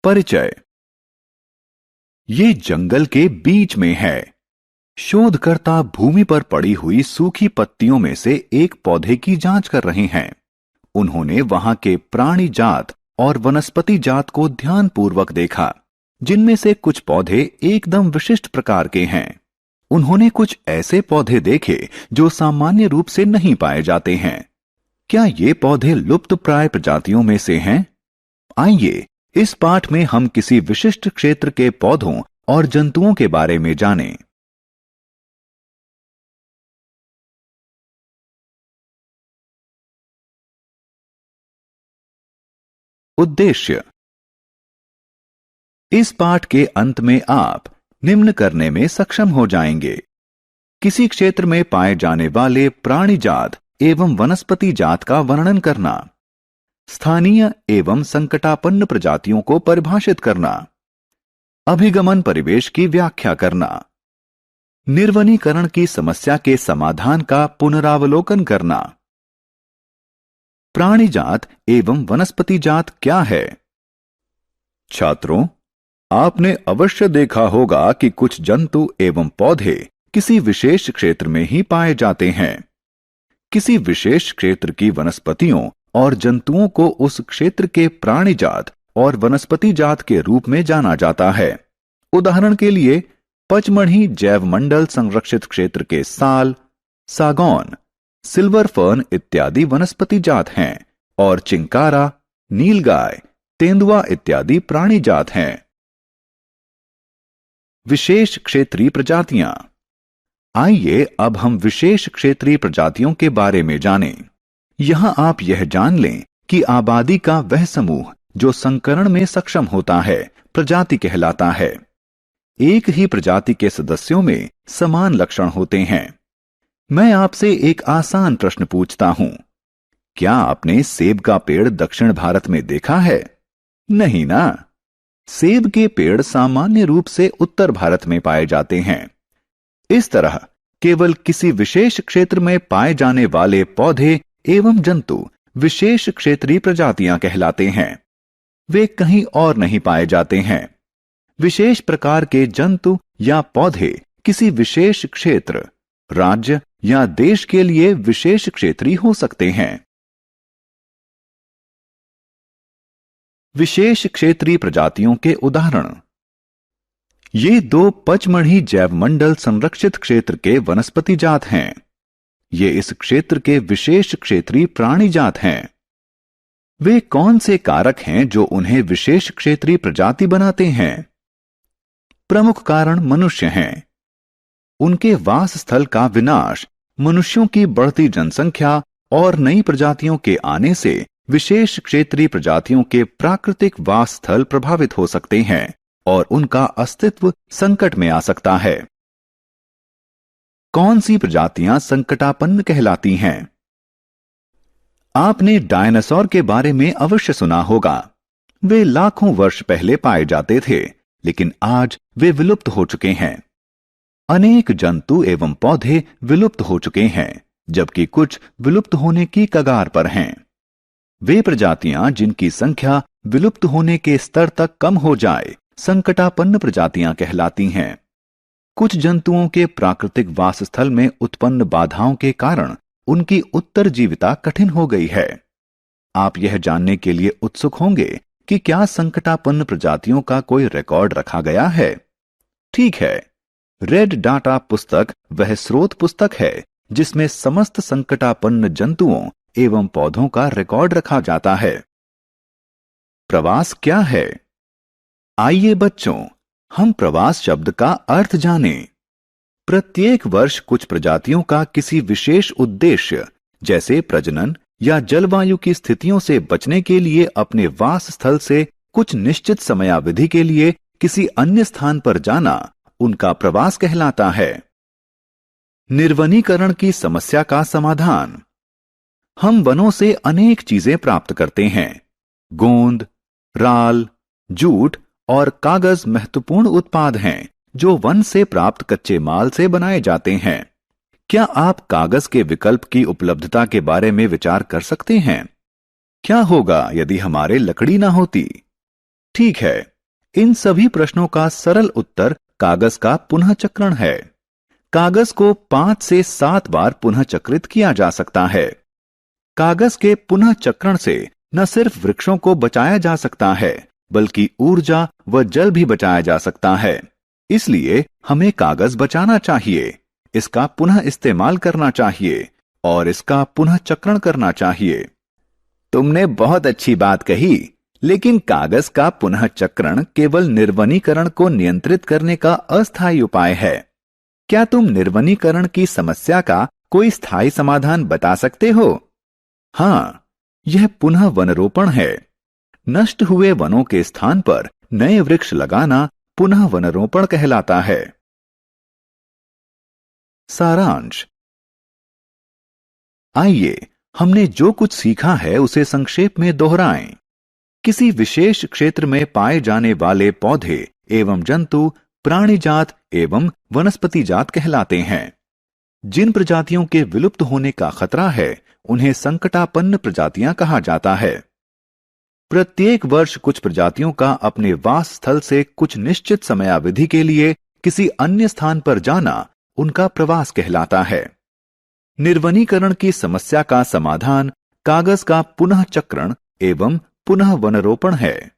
परिचय। ये जंगल के बीच में है। शोधकर्ता भूमि पर पड़ी हुई सूखी पत्तियों में से एक पौधे की जांच कर रहे हैं। उन्होंने वहां के प्राणी जात और वनस्पति जात को ध्यानपूर्वक देखा, जिनमें से कुछ पौधे एकदम विशिष्ट प्रकार के हैं। उन्होंने कुछ ऐसे पौधे देखे जो सामान्य रूप से नहीं पाए जाते हैं। क्या ये पौधे लुप्तप्राय प्रजातियों में से हैं? आइए इस पाठ में हम किसी विशिष्ट क्षेत्र के पौधों और जंतुओं के बारे में जानें। उद्देश्य। इस पाठ के अंत में आप निम्न करने में सक्षम हो जाएंगे। किसी क्षेत्र में पाए जाने वाले प्राणी जात एवं वनस्पति जात का वर्णन करना, स्थानीय एवं संकटापन्न प्रजातियों को परिभाषित करना, अभिगमन परिवेश की व्याख्या करना, निर्वनीकरण की समस्या के समाधान का पुनरावलोकन करना। प्राणी जात एवं वनस्पति जात क्या है? छात्रों, आपने अवश्य देखा होगा कि कुछ जंतु एवं पौधे किसी विशेष क्षेत्र में ही पाए जाते हैं। किसी विशेष क्षेत्र की वनस्पतियों और जंतुओं को उस क्षेत्र के प्राणी जात और वनस्पति जात के रूप में जाना जाता है। उदाहरण के लिए पचमढ़ी जैव मंडल संरक्षित क्षेत्र के साल, सागौन, सिल्वर फर्न इत्यादि वनस्पति जात हैं और चिंकारा, नीलगाय, तेंदुआ इत्यादि प्राणी जात हैं। विशेष क्षेत्रीय प्रजातियां। आइए अब हम विशेष क्षेत्रीय प्रजातियों के बारे में जानें। यहां आप यह जान लें कि आबादी का वह समूह जो संकरण में सक्षम होता है प्रजाति कहलाता है। एक ही प्रजाति के सदस्यों में समान लक्षण होते हैं। मैं आपसे एक आसान प्रश्न पूछता हूं। क्या आपने सेब का पेड़ दक्षिण भारत में देखा है? नहीं ना। सेब के पेड़ सामान्य रूप से उत्तर भारत में पाए जाते हैं। इस तरह केवल किसी विशेष क्षेत्र में पाए जाने वाले पौधे एवं जंतु विशेष क्षेत्रीय प्रजातियां कहलाते हैं। वे कहीं और नहीं पाए जाते हैं। विशेष प्रकार के जंतु या पौधे किसी विशेष क्षेत्र, राज्य या देश के लिए विशेष क्षेत्रीय हो सकते हैं। विशेष क्षेत्रीय प्रजातियों के उदाहरण। ये दो पचमढ़ी जैव मंडल संरक्षित क्षेत्र के वनस्पति जात हैं। ये इस क्षेत्र के विशेष क्षेत्रीय प्राणी जात हैं। वे कौन से कारक हैं जो उन्हें विशेष क्षेत्रीय प्रजाति बनाते हैं? प्रमुख कारण मनुष्य हैं। उनके वास स्थल का विनाश, मनुष्यों की बढ़ती जनसंख्या और नई प्रजातियों के आने से विशेष क्षेत्रीय प्रजातियों के प्राकृतिक वास स्थल प्रभावित हो सकते हैं और उनका अस्तित्व संकट में आ सकता है। कौन सी प्रजातियां संकटापन्न कहलाती हैं? आपने डायनासोर के बारे में अवश्य सुना होगा। वे लाखों वर्ष पहले पाए जाते थे, लेकिन आज वे विलुप्त हो चुके हैं। अनेक जंतु एवं पौधे विलुप्त हो चुके हैं, जबकि कुछ विलुप्त होने की कगार पर हैं। वे प्रजातियां जिनकी संख्या विलुप्त होने के स्तर तक कम हो जाए संकटापन्न प्रजातियां कहलाती हैं। कुछ जंतुओं के प्राकृतिक वासस्थल में उत्पन्न बाधाओं के कारण उनकी उत्तरजीविता कठिन हो गई है। आप यह जानने के लिए उत्सुक होंगे कि क्या संकटापन्न प्रजातियों का कोई रिकॉर्ड रखा गया है? ठीक है, रेड डाटा पुस्तक वह स्रोत पुस्तक है जिसमें समस्त संकटापन्न जंतुओं एवं पौधों का रिकॉर्ड रखा जाता है। प्रवास क्या है? आइए बच्चों, हम प्रवास शब्द का अर्थ जानें। प्रत्येक वर्ष कुछ प्रजातियों का किसी विशेष उद्देश्य जैसे प्रजनन या जलवायु की स्थितियों से बचने के लिए अपने वास स्थल से कुछ निश्चित समयावधि के लिए किसी अन्य स्थान पर जाना उनका प्रवास कहलाता है। निर्वनीकरण की समस्या का समाधान। हम वनों से अनेक चीजें प्राप्त करते हैं। गोंद, राल, जूट और कागज महत्वपूर्ण उत्पाद हैं जो वन से प्राप्त कच्चे माल से बनाए जाते हैं। क्या आप कागज के विकल्प की उपलब्धता के बारे में विचार कर सकते हैं? क्या होगा यदि हमारे लकड़ी ना होती? ठीक है, इन सभी प्रश्नों का सरल उत्तर कागज का पुनः चक्रण है। कागज को 5 से 7 बार पुनः चक्रित किया जा सकता है। कागज के पुनः चक्रण से न सिर्फ वृक्षों को बचाया जा सकता है, बल्कि ऊर्जा व जल भी बचाया जा सकता है। इसलिए हमें कागज बचाना चाहिए, इसका पुनः इस्तेमाल करना चाहिए और इसका पुनः चक्रण करना चाहिए। तुमने बहुत अच्छी बात कही, लेकिन कागज का पुनः चक्रण केवल निर्वनीकरण को नियंत्रित करने का अस्थायी उपाय है। क्या तुम निर्वनीकरण की समस्या का कोई स्थायी समाधान बता सकते हो? हाँ, यह पुनः वनरोपण है। नष्ट हुए वनों के स्थान पर नए वृक्ष लगाना पुनः वनरोपण कहलाता है। सारांश। आइए हमने जो कुछ सीखा है उसे संक्षेप में दोहराएं। किसी विशेष क्षेत्र में पाए जाने वाले पौधे एवं जंतु प्राणी जात एवं वनस्पति जात कहलाते हैं। जिन प्रजातियों के विलुप्त होने का खतरा है उन्हें संकटापन्न प्रजातियां कहा जाता है। प्रत्येक वर्ष कुछ प्रजातियों का अपने वास स्थल से कुछ निश्चित समयावधि के लिए किसी अन्य स्थान पर जाना उनका प्रवास कहलाता है। निर्वनीकरण की समस्या का समाधान कागज का पुनः चक्रण एवं पुनः वनरोपण है।